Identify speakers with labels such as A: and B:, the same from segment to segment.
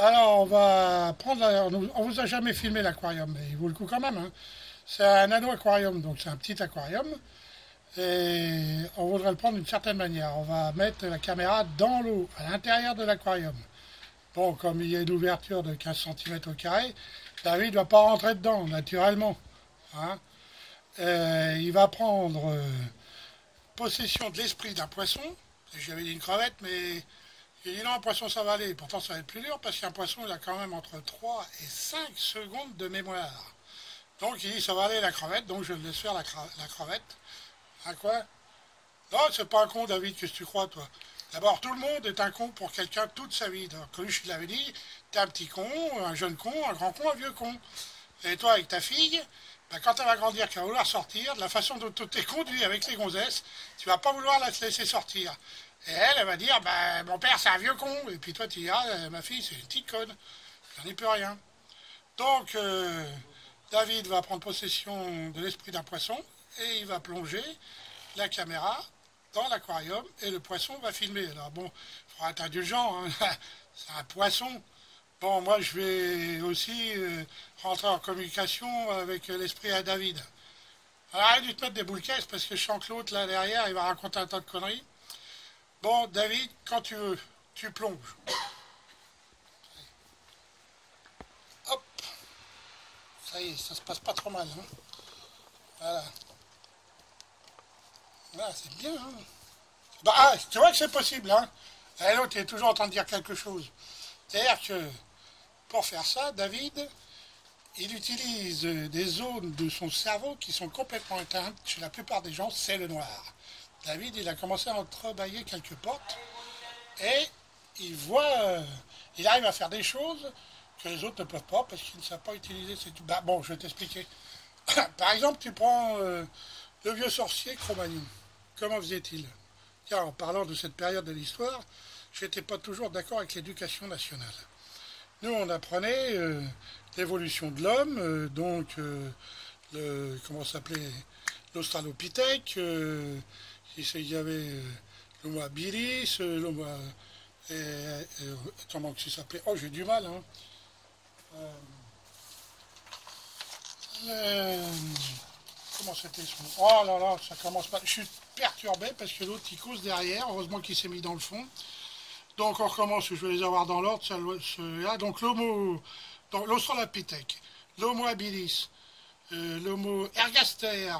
A: Alors, on va prendre on vous a jamais filmé l'aquarium, mais il vaut le coup quand même, hein. C'est un nano-aquarium, donc c'est un petit aquarium. Et on voudrait le prendre d'une certaine manière. On va mettre la caméra dans l'eau, à l'intérieur de l'aquarium. Bon, comme il y a une ouverture de 15 centimètres au carré, David ne va pas rentrer dedans, naturellement, hein. Il va prendre possession de l'esprit d'un poisson. J'avais dit une crevette, mais j'ai dit non, un poisson ça va aller. Pourtant, ça va être plus dur parce qu'un poisson, il a quand même entre 3 et 5 secondes de mémoire. Donc, il dit ça va aller la crevette, donc je le laisse faire la crevette. À quoi? Non, c'est pas un con, David, qu'est-ce que tu crois, toi? D'abord, tout le monde est un con pour quelqu'un toute sa vie. Donc, Coluche, il avait dit, t'es un petit con, un jeune con, un grand con, un vieux con. Et toi, avec ta fille, ben, quand elle va grandir, qu'elle va vouloir sortir, de la façon dont tu t'es conduit avec les gonzesses, tu vas pas vouloir la laisser sortir. Et elle va dire, ben, mon père, c'est un vieux con. Et puis toi, tu diras, ma fille, c'est une petite conne. J'en ai plus rien. Donc, David va prendre possession de l'esprit d'un poisson et il va plonger la caméra dans l'aquarium et le poisson va filmer. Alors bon, il faudra être indulgent, hein. C'est un poisson. Bon, moi je vais aussi rentrer en communication avec l'esprit à David. Alors arrête de te mettre des boules caisses parce que je sens que l'autre là derrière il va raconter un tas de conneries. Bon, David, quand tu veux, tu plonges. Hop, ça y est, ça se passe pas trop mal, hein. Voilà, voilà, c'est bien, hein. Bah, ah, tu vois que c'est possible, hein. Et l'autre il est toujours en train de dire quelque chose. C'est-à-dire que pour faire ça, David, il utilise des zones de son cerveau qui sont complètement éteintes. Chez la plupart des gens, c'est le noir. David, il a commencé à entrebâiller quelques portes et il voit, il arrive à faire des choses que les autres ne peuvent pas parce qu'ils ne savent pas utiliser ces... Bah, bon, je vais t'expliquer. Par exemple, tu prends le vieux sorcier Cro-Magnon. Comment faisait-il? Car en parlant de cette période de l'histoire, je n'étais pas toujours d'accord avec l'éducation nationale. Nous, on apprenait l'évolution de l'homme, comment ça s'appelait, l'Australopithèque, il y avait l'Homo habilis, comment ça s'appelait? Oh, j'ai du mal, hein. Euh, euh, comment c'était son... Oh là là, ça commence pas. Je suis perturbé parce que l'autre, il cause derrière. Heureusement qu'il s'est mis dans le fond. Donc on recommence, je vais les avoir dans l'ordre, celui-là. Donc l'Australopithèque, l'Homo habilis, l'Homo ergaster,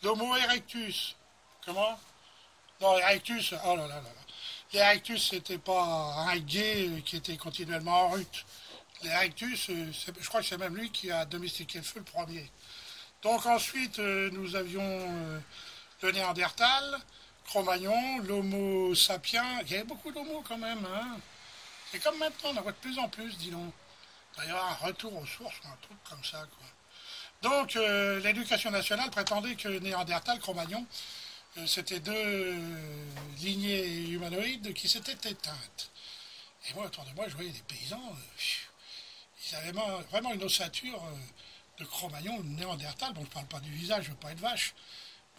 A: l'Homo erectus. Comment? Non, erectus, oh là là là là. L'Erectus, c'était pas un gay qui était continuellement en rut. L'Erectus, je crois que c'est même lui qui a domestiqué le feu le premier. Donc ensuite, nous avions le Néandertal, Cro-Magnon, l'Homo sapiens. Il y avait beaucoup d'Homo quand même, hein. C'est comme maintenant, on en voit de plus en plus, dis donc. D'ailleurs, un retour aux sources, un truc comme ça, quoi. Donc, l'éducation nationale prétendait que Néandertal, Cro-Magnon, c'était deux lignées humanoïdes qui s'étaient éteintes. Et moi, autour de moi, je voyais des paysans, ils avaient vraiment une ossature de Cro-Magnon, de Néandertal. Bon, je ne parle pas du visage, je ne veux pas être vache,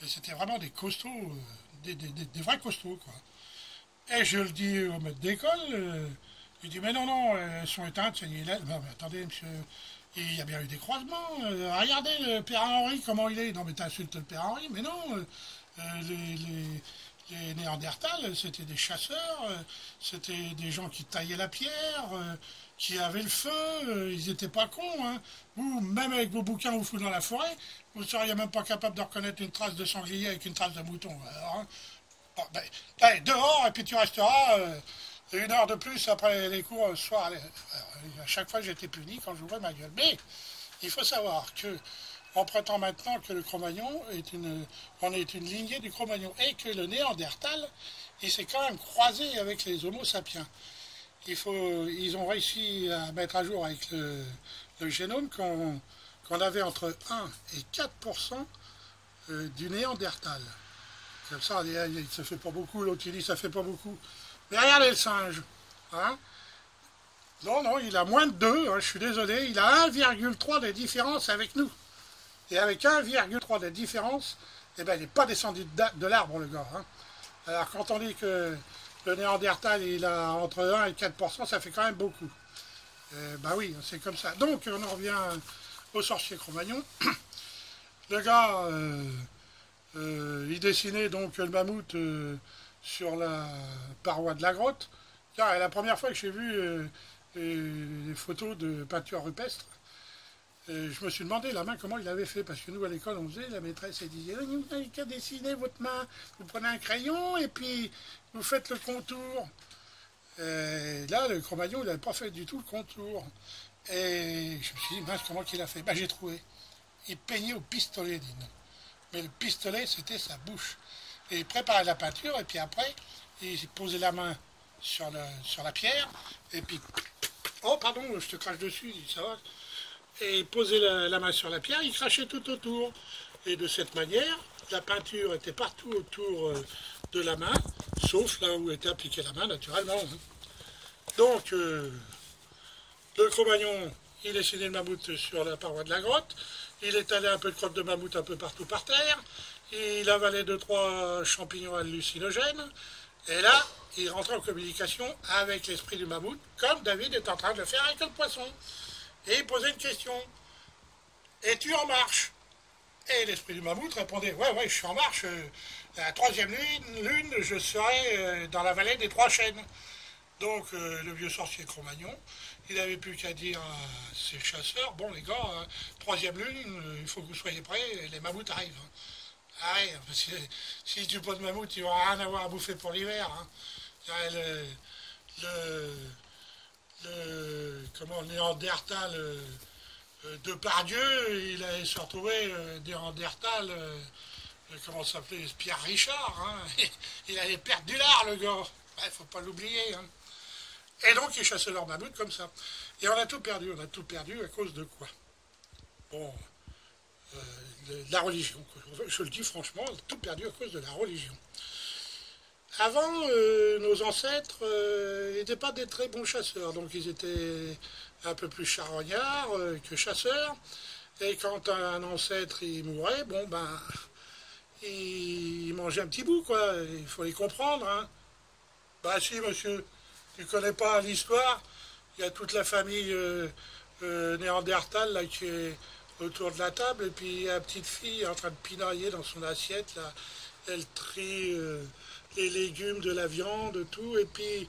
A: mais c'était vraiment des costauds, des vrais costauds, quoi. Et je le dis au maître d'école, il dit, mais non, non, elles sont éteintes, c'est une élève. Non, mais attendez, monsieur, il y a bien eu des croisements. Regardez le père Henri, comment il est. Non, mais t'insultes le père Henri, mais non. Les Néandertals, c'était des chasseurs, c'était des gens qui taillaient la pierre, qui avaient le feu, ils n'étaient pas cons, hein. Vous, même avec vos bouquins, vous foutez dans la forêt, vous ne seriez même pas capable de reconnaître une trace de sanglier avec une trace de mouton. Alors, hein, bon, ben, allez, dehors, et puis tu resteras une heure de plus après les cours ce soir. Alors, à chaque fois, j'étais puni quand j'ouvrais ma gueule. Mais il faut savoir que on prétend maintenant que le Cro-Magnon on est une lignée du Cro-Magnon et que le Néandertal, il s'est quand même croisé avec les Homo sapiens. Ils ont réussi à mettre à jour avec le génome qu'on avait entre 1 et 4% du Néandertal. Comme ça, ça fait pas beaucoup, l'autre il dit ça fait pas beaucoup. Mais regardez le singe, hein? Non, non, il a moins de 2, hein, je suis désolé, il a 1,3 de différence avec nous. Et avec 1,3 de différence, eh ben, il n'est pas descendu de l'arbre, le gars, hein. Alors quand on dit que le Néandertal, il a entre 1 et 4%, ça fait quand même beaucoup. Bah oui, c'est comme ça. Donc, on en revient au sorcier Cro-Magnon. Le gars, il dessinait donc le mammouth sur la paroi de la grotte. Tiens, la première fois que j'ai vu les photos de peinture rupestre, je me suis demandé la main comment il avait fait, parce que nous à l'école on faisait, la maîtresse elle disait vous n'avez qu'à dessiner votre main, vous prenez un crayon et puis vous faites le contour. Et là le Cro-Magnon il n'avait pas fait du tout le contour. Et je me suis dit mince comment qu'il a fait. Ben j'ai trouvé. Il peignait au pistolet, dis-nous. Mais le pistolet c'était sa bouche. Et il préparait la peinture et puis après il posait la main sur la pierre et puis oh pardon je te crache dessus, ça va. Et il posait la main sur la pierre, il crachait tout autour. Et de cette manière, la peinture était partout autour de la main, sauf là où était appliquée la main, naturellement. Donc, le Cro-Magnon, il dessinait le mammouth sur la paroi de la grotte, il étalait un peu de crotte de mammouth un peu partout par terre, il avalait 2-3 champignons hallucinogènes, et là, il rentrait en communication avec l'esprit du mammouth, comme David est en train de le faire avec le poisson. Et il posait une question. Es-tu en marche? Et l'esprit du mammouth répondait, ouais, je suis en marche. La troisième lune, je serai dans la vallée des 3 chênes. Donc le vieux sorcier Cro-Magnon, il n'avait plus qu'à dire à ses chasseurs, bon les gars, troisième lune, il faut que vous soyez prêts, les mammouths arrivent. Ah ouais, parce que si tu pas de mammouth, il n'y aura rien à avoir à bouffer pour l'hiver. Le Néandertal Depardieu, il allait se retrouver Néandertal, comment ça s'appelait, Pierre Richard, hein. Il allait perdre du lard, le gars. Il ne faut pas l'oublier. Hein. Et donc, ils chassaient leur mammouth comme ça. Et on a tout perdu à cause de quoi? Bon, de la religion. Je le dis franchement, on a tout perdu à cause de la religion. Avant, nos ancêtres n'étaient pas des très bons chasseurs, donc ils étaient un peu plus charognards que chasseurs. Et quand un ancêtre il mourait, bon ben, il mangeait un petit bout, quoi. Il faut les comprendre. Hein. Bah si, monsieur, tu connais pas l'histoire. Il y a toute la famille néandertale là qui est autour de la table, et puis il y a une petite fille en train de pinailler dans son assiette là. Elle trie les légumes, de la viande, tout, et puis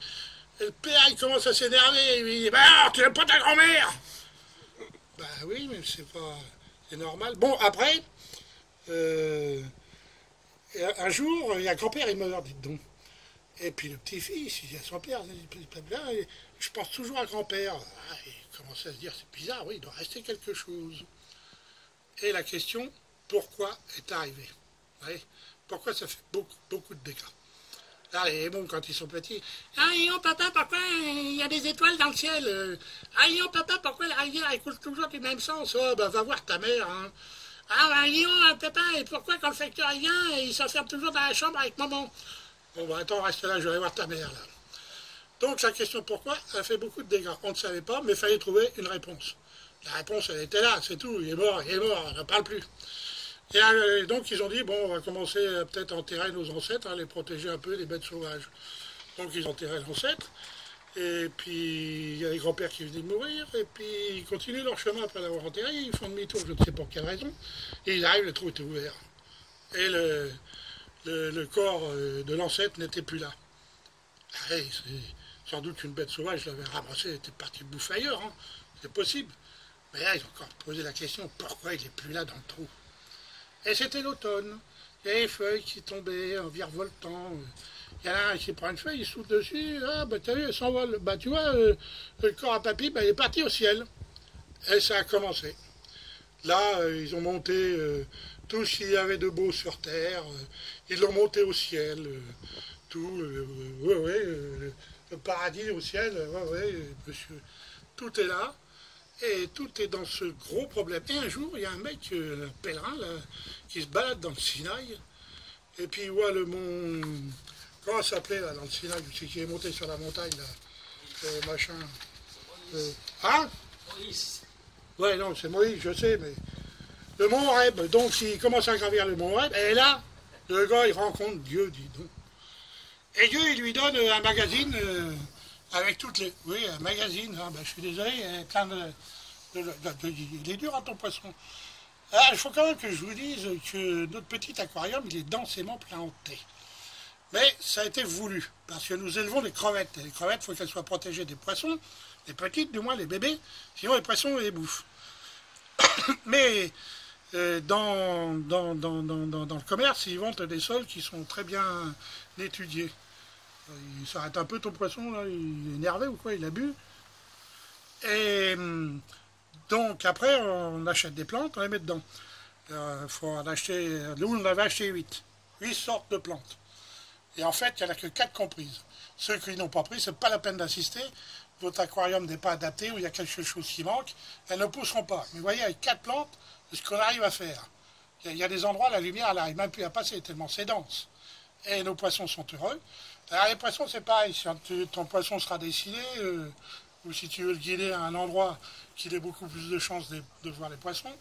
A: le père il commence à s'énerver, il dit bah tu n'aimes pas ta grand-mère? Bah oui, mais c'est normal. Bon après, un jour, il y a grand-père il meurt, dites donc. Et puis le petit-fils, il dit à son père, je pense toujours à grand-père. Ah, il commence à se dire, c'est bizarre, oui, il doit rester quelque chose. Et la question, pourquoi est arrivée? Oui, pourquoi ça fait beaucoup de dégâts? Là, les bon, quand ils sont petits, ah, yo, papa, pourquoi il y a des étoiles dans le ciel? Ah, yo, papa, pourquoi la rivière elle coule toujours du même sens? Oh, bah, va voir ta mère, hein. Ah, bah, yo, papa, et pourquoi quand le facteur vient, il s'enferme toujours dans la chambre avec maman? Bon, bah, attends, reste là, je vais aller voir ta mère, là. Donc, la question pourquoi, a fait beaucoup de dégâts. On ne savait pas, mais il fallait trouver une réponse. La réponse, elle était là, c'est tout, il est mort, on n'en parle plus. Et donc ils ont dit, bon, on va commencer peut-être à enterrer nos ancêtres, les protéger un peu des bêtes sauvages. Donc ils enterraient l'ancêtre, et puis il y a les grands-pères qui venaient de mourir, et puis ils continuent leur chemin après l'avoir enterré, ils font demi-tour, je ne sais pour quelle raison, et ils arrivent, le trou était ouvert. Et le corps de l'ancêtre n'était plus là. Ah, c'est sans doute qu'une bête sauvage l'avait ramassé, elle était partie bouffer ailleurs, hein. C'est possible. Mais là, ils ont encore posé la question, pourquoi il n'est plus là dans le trou? Et c'était l'automne. Il y a les feuilles qui tombaient en virevoltant. Il y en a un qui prend une feuille, il saute dessus. Ah, bah t'as vu, elle s'envole. Bah tu vois, le corps à papy, bah, il est parti au ciel. Et ça a commencé. Là, ils ont monté tout ce qu'il y avait de beau sur terre. Ils l'ont monté au ciel. Le paradis au ciel. Monsieur. Tout est là. Et tout est dans ce gros problème. Et un jour, il y a un mec, un pèlerin, là, qui se balade dans le Sinaï, et puis il voit le mont... Comment ça s'appelait, là, dans le Sinaï, c'est qui est monté sur la montagne, là, machin... Hein? Moïse. Ouais, non, c'est Moïse, je sais, mais... Le mont Horeb, donc il commence à gravir le mont Horeb, et là, le gars, il rencontre Dieu, dis donc. Et Dieu, il lui donne un magazine avec toutes les... Oui, un magazine, hein, ben, je suis désolé, il y a plein il est dur à ton poisson. Ah, il faut quand même que je vous dise que notre petit aquarium, il est densément planté. Mais ça a été voulu, parce que nous élevons des crevettes. Et les crevettes, il faut qu'elles soient protégées des poissons, les petites du moins, les bébés, sinon les poissons les bouffent. Mais dans le commerce, ils vendent des sols qui sont très bien étudiés. Il s'arrête un peu ton poisson, là, il est énervé ou quoi, il a bu. Et donc après, on achète des plantes, on les met dedans. Il faut en acheter, nous on avait acheté 8 sortes de plantes. Et en fait, il n'y en a que 4 comprises. Ceux qui n'ont pas pris, c'est pas la peine d'assister. Votre aquarium n'est pas adapté ou il y a quelque chose qui manque, elles ne pousseront pas. Mais vous voyez, avec 4 plantes, c'est ce qu'on arrive à faire. Il y a des endroits, la lumière, elle n'arrive même plus à passer, tellement c'est dense. Et nos poissons sont heureux. Alors les poissons, c'est pareil. Si ton poisson sera dessiné, ou si tu veux le guider à un endroit qu'il ait beaucoup plus de chances de voir les poissons.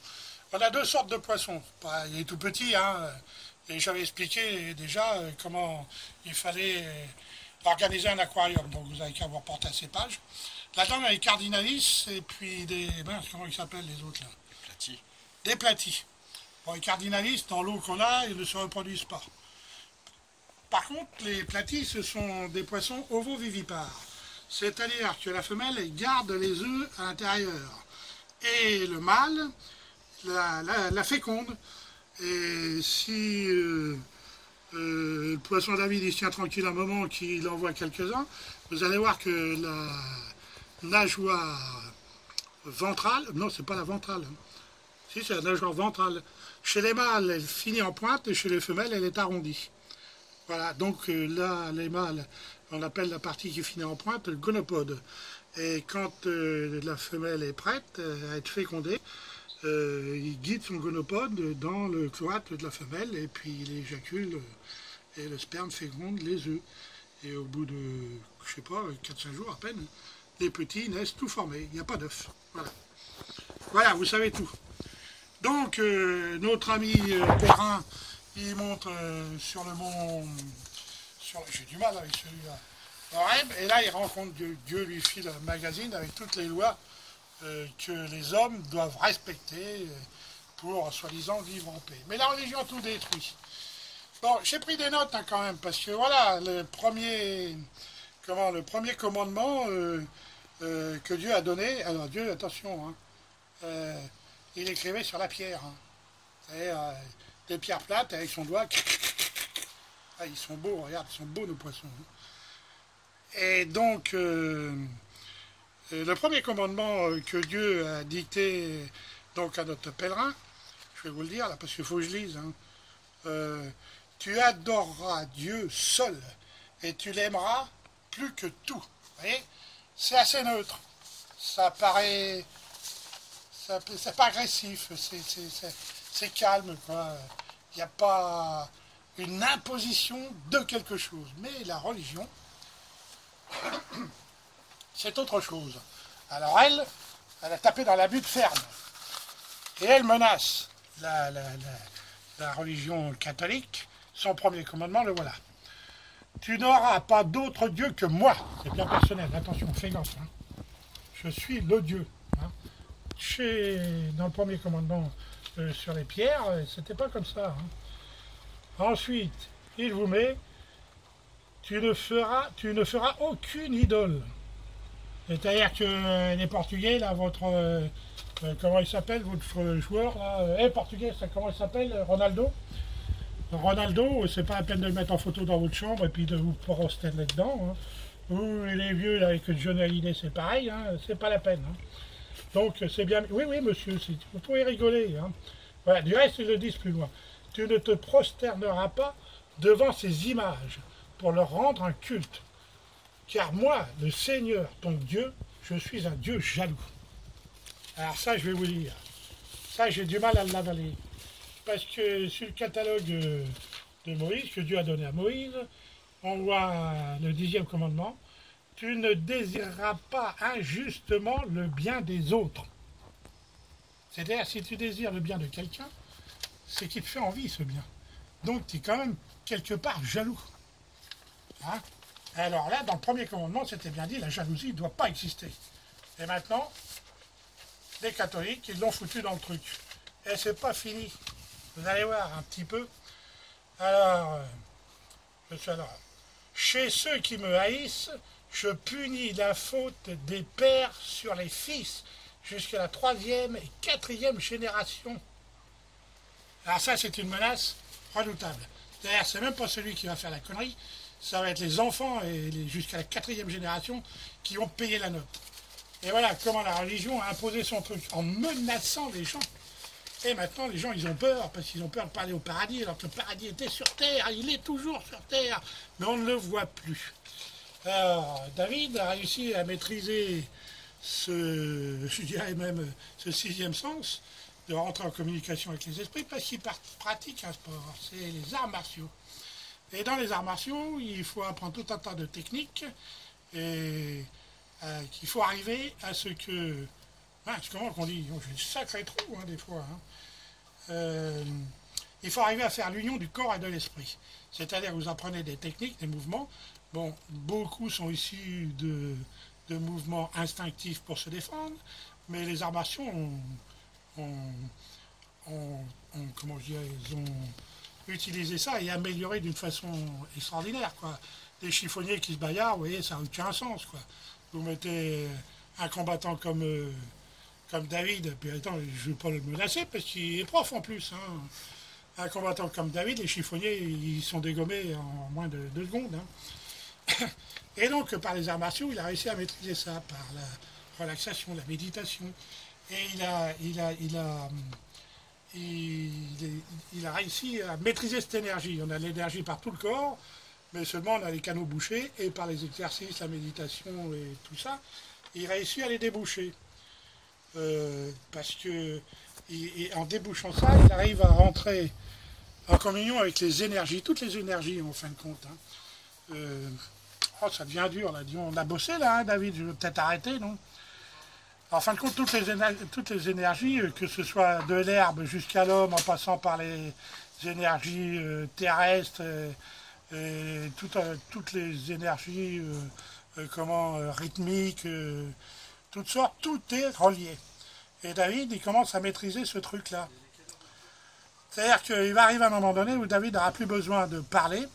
A: On a 2 sortes de poissons. Il est tout petit, hein. Et j'avais expliqué déjà comment il fallait organiser un aquarium. Donc vous avez qu'à vous reporter à ces pages. Là-dedans, il y a les cardinalis et puis des... comment ils s'appellent les autres là?
B: Des platis.
A: Des platis. Bon, les cardinalis, dans l'eau qu'on a, ils ne se reproduisent pas. Par contre, les platis, ce sont des poissons ovovivipares. C'est-à-dire que la femelle elle garde les œufs à l'intérieur. Et le mâle la féconde. Et si le poisson David il se tient tranquille un moment, qu'il envoie quelques-uns, vous allez voir que la nageoire ventrale, non c'est pas la ventrale, hein. Si c'est la nageoire ventrale, chez les mâles elle finit en pointe et chez les femelles elle est arrondie. Voilà, donc là les mâles, on appelle la partie qui finit en pointe le gonopode. Et quand la femelle est prête à être fécondée, il guide son gonopode dans le cloître de la femelle et puis il éjacule et le sperme féconde les œufs. Et au bout de, je sais pas, 4-5 jours à peine, les petits naissent tout formés, il n'y a pas d'œufs. Voilà. Voilà, vous savez tout. Donc, notre ami Perrin, il monte sur le mont... J'ai du mal avec celui-là. Horeb, et là, il rencontre Dieu. Dieu lui file un magazine avec toutes les lois que les hommes doivent respecter pour, soi-disant, vivre en paix. Mais la religion a tout détruit. Bon, j'ai pris des notes hein, quand même, parce que voilà, le premier commandement que Dieu a donné, alors Dieu, attention, hein, il écrivait sur la pierre. Hein, et, des pierres plates avec son doigt. Ah, ils sont beaux, regarde, ils sont beaux nos poissons. Hein. Et donc, le premier commandement que Dieu a dicté donc à notre pèlerin, je vais vous le dire là parce qu'il faut que je lise, hein, tu adoreras Dieu seul et tu l'aimeras plus que tout. Vous voyez, c'est assez neutre. Ça paraît, c'est pas agressif, c'est calme quoi. Il n'y a pas une imposition de quelque chose. Mais la religion, c'est autre chose. Alors elle a tapé dans la butte ferme. Et elle menace la religion catholique. Son premier commandement, le voilà. Tu n'auras pas d'autre Dieu que moi. C'est bien personnel, attention, fais gaffe. Hein. Je suis le Dieu. Hein. Dans le premier commandement sur les pierres, c'était pas comme ça. Hein. Ensuite, il vous met, tu ne feras aucune idole. C'est-à-dire que les Portugais, là, votre... comment il s'appelle, votre joueur, là, portugais, ça, comment il s'appelle, Ronaldo. Ronaldo, c'est pas la peine de le mettre en photo dans votre chambre et puis de vous proster là-dedans. Hein. Ou les vieux, là, avec Johnny Hallyday, c'est pareil, hein, c'est pas la peine. Hein. Donc, c'est bien... Oui, oui, monsieur, vous pouvez rigoler. Hein. Voilà, du reste, ils le disent plus loin. Tu ne te prosterneras pas devant ces images pour leur rendre un culte. Car moi, le Seigneur, ton Dieu, je suis un Dieu jaloux. Alors ça, je vais vous dire. Ça, j'ai du mal à l'avaler. Parce que sur le catalogue de Moïse, que Dieu a donné à Moïse, on voit le 10e commandement. Tu ne désireras pas injustement le bien des autres. C'est-à-dire, si tu désires le bien de quelqu'un, c'est qu'il te fait envie, ce bien. Donc, tu es quand même, quelque part, jaloux. Hein? Alors là, dans le premier commandement, c'était bien dit, la jalousie ne doit pas exister. Et maintenant, les catholiques, ils l'ont foutu dans le truc. Et c'est pas fini. Vous allez voir un petit peu. Alors, alors, chez ceux qui me haïssent, je punis la faute des pères sur les fils, jusqu'à la 3e et 4e génération. Alors ça, c'est une menace redoutable. D'ailleurs, c'est même pas celui qui va faire la connerie, ça va être les enfants et jusqu'à la 4e génération qui vont payer la note. Et voilà comment la religion a imposé son truc, en menaçant les gens. Et maintenant, les gens, ils ont peur, parce qu'ils ont peur de parler au paradis, alors que le paradis était sur Terre, il est toujours sur Terre, mais on ne le voit plus. Alors, David a réussi à maîtriser je dirais même, ce 6e sens, de rentrer en communication avec les esprits, parce qu'il pratique un sport, c'est les arts martiaux. Et dans les arts martiaux, il faut apprendre tout un tas de techniques, et qu'il faut arriver à ce que... c'est comment qu'on dit, j'ai un sacré trou des fois. Il faut arriver à faire l'union du corps et de l'esprit. C'est-à-dire que vous apprenez des techniques, des mouvements. Bon, beaucoup sont issus de mouvements instinctifs pour se défendre, mais les arts martiaux comment je dirais, ils ont utilisé ça et amélioré d'une façon extraordinaire, quoi. Des chiffonniers qui se bagarrent, vous voyez, ça n'a aucun sens, quoi. Vous mettez un combattant comme David, puis attends, je ne vais pas le menacer parce qu'il est prof en plus. Un combattant comme David, les chiffonniers, ils sont dégommés en moins de 2 secondes. Et donc, par les arts martiaux, il a réussi à maîtriser ça, par la relaxation, la méditation. Et il a réussi à maîtriser cette énergie. On a l'énergie par tout le corps, mais seulement on a les canaux bouchés, et par les exercices, la méditation et tout ça, il réussit à les déboucher. Parce que en débouchant ça, il arrive à rentrer en communion avec les énergies, toutes les énergies en fin de compte. Ça devient dur là, on a bossé là, David, je vais peut-être arrêter, non? En fin de compte, toutes les énergies, que ce soit de l'herbe jusqu'à l'homme, en passant par les énergies terrestres, et toutes les énergies rythmiques, toutes sortes, tout est relié. Et David, il commence à maîtriser ce truc-là. C'est-à-dire qu'il va arriver à un moment donné où David n'aura plus besoin de parler,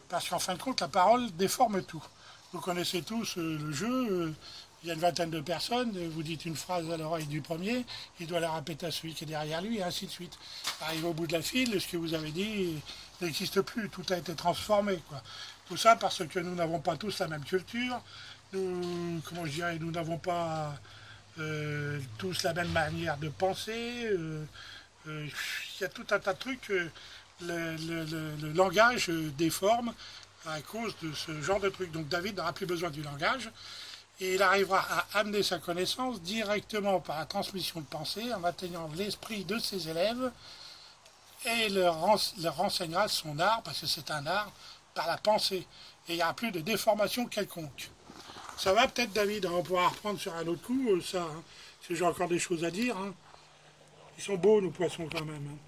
A: parce qu'en fin de compte, la parole déforme tout. Vous connaissez tous le jeu, il y a une vingtaine de personnes, vous dites une phrase à l'oreille du premier, il doit la répéter à celui qui est derrière lui, et ainsi de suite. Arrive au bout de la file, ce que vous avez dit n'existe plus, tout a été transformé, quoi. Tout ça parce que nous n'avons pas tous la même culture, nous n'avons pas tous la même manière de penser, il y a tout un tas de trucs, le langage déforme à cause de ce genre de trucs. Donc David n'aura plus besoin du langage, et il arrivera à amener sa connaissance directement par la transmission de pensée, en atteignant l'esprit de ses élèves, et leur renseignera son art, parce que c'est un art, par la pensée. Et il n'y aura plus de déformation quelconque. Ça va peut-être, David, on va pouvoir reprendre sur un autre coup, ça, parce que j'ai encore des choses à dire. Ils sont beaux, nos poissons, quand même.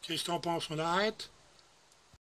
A: Qu'est-ce que t'en penses, on arrête?